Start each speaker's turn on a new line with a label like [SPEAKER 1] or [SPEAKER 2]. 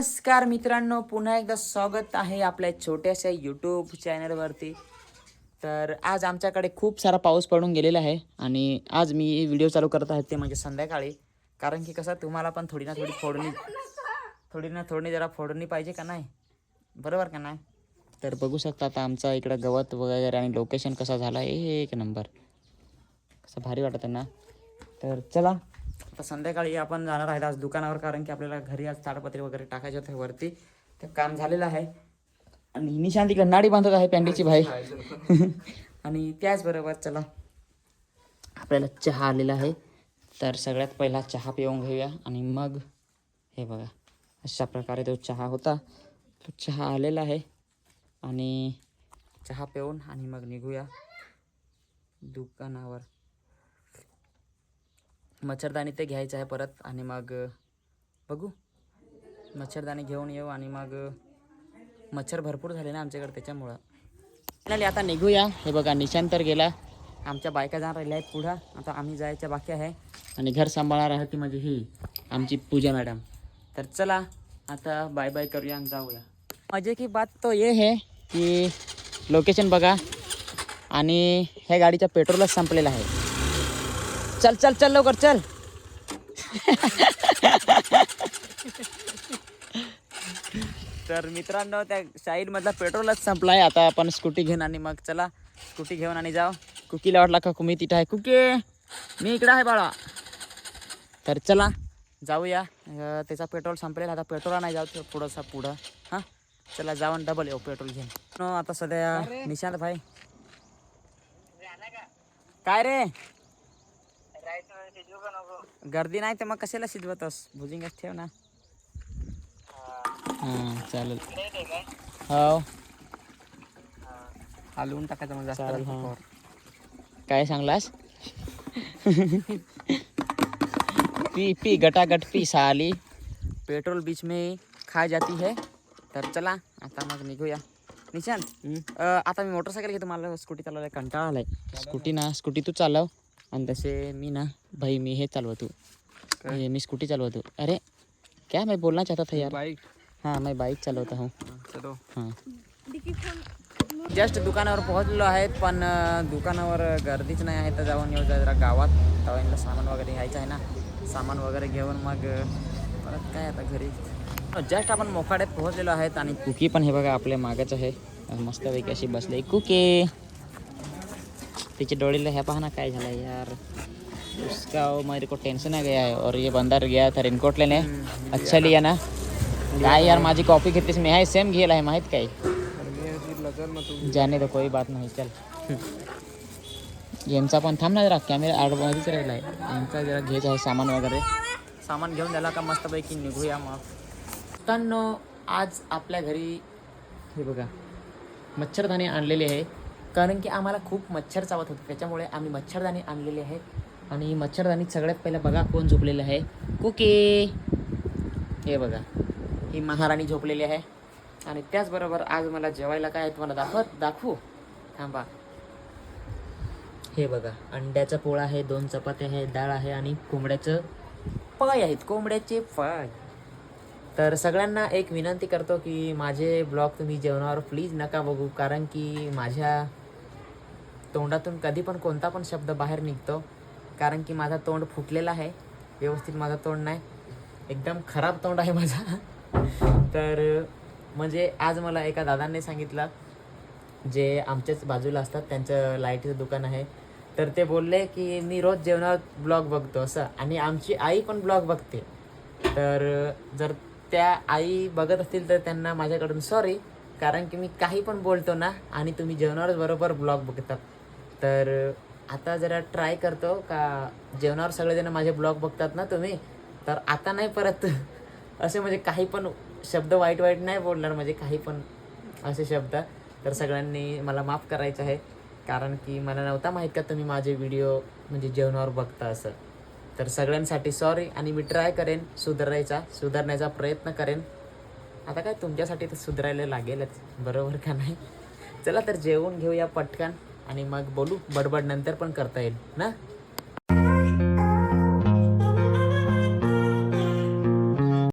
[SPEAKER 1] नमस्कार मित्रांनो, पुन्हा एकदा स्वागत आहे आपल्या छोट्याशा यूट्यूब चॅनलवरती. तर आज आमच्याकडे खूप सारा पाऊस पडून गेलेला आहे आणि आज मी व्हिडिओ चालू करत आहे ते म्हणजे संध्याकाळी. कारण की कसं तुम्हाला पण थोडी ना थोडी जरा फोडणी पाहिजे का नाही, बरोबर का नाही. तर बघू शकता आता आमचा इकडं गवत वगैरे आणि लोकेशन कसा झाला आहे, एक नंबर, कसं भारी वाटतं ना. तर चला आता संध्याकाळी आपण जाणार आहेत आज दुकानावर, कारण की आपल्याला घरी आज ताडपत्री वगैरे टाकायचे होते वरती. ते काम झालेलं आहे आणि निशांत तिकडे नाडी बांधत आहे पॅन्टीची भाई. आणि त्याचबरोबर चला आपल्याला चहा आलेला आहे, तर सगळ्यात पहिला चहा पिऊन घेऊया आणि मग हे बघा अशा प्रकारे तो चहा होता, तो चहा आलेला आहे. आणि चहा पिऊन आणि मग निघूया दुकानावर. मच्छरदाणी ते घ्यायचं आहे परत आणि मग बघू मच्छरदाणी घेऊन येऊ. आणि मग मच्छर भरपूर झाले ना आमच्याकडे, त्याच्यामुळं फायनली आता निघूया. हे बघा निशांत तर गेला, आमच्या बायका जाणार राहिल्या आहेत पुढं, आता आम्ही जायच्या बाकी आहे. आणि घर सांभाळणार आहे ती म्हणजे ही आमची पूजा मॅडम. तर चला आता बाय बाय करूया आणि जाऊया. मजे की बात तो ये है की लोकेशन बघा आणि ह्या गाडीचा पेट्रोलच संपलेला आहे. चल चल चल लवकर चल. तर मित्रांनो त्या साईडमधला पेट्रोलच संपला आहे. आता आपण स्कूटी घेऊन आणि मग चला स्कूटी घेऊन आणि जाऊ. कुकीला वाटला का कुमी तिथं आहे, कुके मी इकडं आहे बाळा. तर चला जाऊया. त्याचा पेट्रोल संपलेला, आता पेट्रोल नाही जाऊ थोडंसं पुढं. हां चला जाऊन डबल येऊ पेट्रोल घेऊन. आता सध्या निशांत भाई काय रे, गर्दी नाही तर मग कशाला शिजवतोस, भुजिंगच ठेव ना. हां चालेल, हो हलवून टाकायचं मग चालेल. हां काय सांगलास. पी पी गटागट पी साली, पेट्रोल बीच में खा जाती है. तर चला आता मग निघूया. निशांत आता मी मोटरसायकल घेतो, मला स्कूटी चालवायला कंटाळा आलाय. स्कूटी तू चालव आणि तसे मी ना भाई मी हे चालवतो, मी स्कूटी चालवतो. अरे क्या मैं बोलना चाहता था यार, बाइक. हाँ मैं बाइक चालवता हूँ. चलो हां. जस्ट दुकानावर पोहोचलो आहेत, पण दुकानावर गर्दीच नाही आहे. तर जाऊन येऊ जरा गावात, तवाईंना सामान वगैरे घ्यायचं आहे ना. सामान वगैरे घेऊन मग परत काय आता घरी. जस्ट आपण मोखाड्यात पोहोचलेलो आहेत आणि कुकी पण हे बघा आपल्या मागच आहे, मस्तपैकी अशी बसले कुकी. तिचे डोळीला ह्या पहा ना काय झालं यार, उसका मेरे को टेंशन आ गया है. और ये बंदर गया था रेनकोट लेने, अच्छा लिया ना. काय यार माझी कॉपी घेतलीस मी, आहे सेम घ्यायला आहे माहीत काय. जाने तो कोई बात नाही चल. यांचा पण थांब ना जरा, कॅमेरा आडमध्येच राहिला आहे. यांचा जरा घ्यायचं आहे सामान वगैरे. सामान घेऊन झाला का मस्तपैकी निघूया मग. मित्रांनो आज आपल्या घरी हे बघा मच्छरदाणी आणलेली आहे, कारण की आम्हाला खूप मच्छर चावत होते, त्याच्यामुळे आम्ही मच्छरदाणी आणलेली आहे. आणि मच्छरदाणीत सगळ्यात पहिलं बघा कोण झोपलेलं आहे, कुकी. हे बघा ही महाराणी झोपलेली आहे. आणि त्याचबरोबर आज मला जेवायला काय आहे तुम्हाला दाखवू थांबा. हे बघा अंड्याचा पोळा आहे, 2 चपात्या आहे, डाळ आहे आणि कोंबड्याचं पाय आहेत, कोंबड्याचे पाय. तर सगळ्यांना एक विनंती करतो की माझे ब्लॉग तुम्ही जेवणावर प्लीज नका बघू, कारण की माझ्या तोंडातून कधी पण कोणता पण शब्द बाहेर निघतो, कारण की माझा तोंड फुटलेला आहे, व्यवस्थित माझा तोंड नाही, एकदम खराब तोंड आहे माझा. तर म्हणजे आज मला एका दादांनी सांगितलं, जे आमच्याच बाजूला असतात, त्यांचं लाईटीचं दुकान आहे. तर ते बोलले की मी रोज जेवणावर ब्लॉग बघतो असं, आणि आमची आई पण ब्लॉग बघते. तर जर त्या आई बघत असतील तर त्यांना माझ्याकडून सॉरी, कारण की मी काही पण बोलतो ना आणि तुम्ही जेवणावरच बरोबर ब्लॉग बघतात. तर आता जरा ट्राय करतो का जेवणावर सगळेजण माझे ब्लॉग बघतात ना तुम्ही, तर आता नाही परत असे म्हणजे काही पण शब्द वाईट नाही बोलणार, म्हणजे काही पण असे शब्द. तर सगळ्यांनी मला माफ करायचं आहे, कारण की मला नव्हता माहीत का तुम्ही माझे व्हिडिओ म्हणजे जेवणावर बघता असं. तर सगळ्यांसाठी सॉरी, आणि मी ट्राय करेन सुधारण्याचा प्रयत्न करेन. आता काय तुमच्यासाठी तर सुधारायला लागेलच, बरोबर का नाही. चला तर जेवून घेऊया पटकन आणि मग बोलू, बडबड नंतर पण करता येईल ना.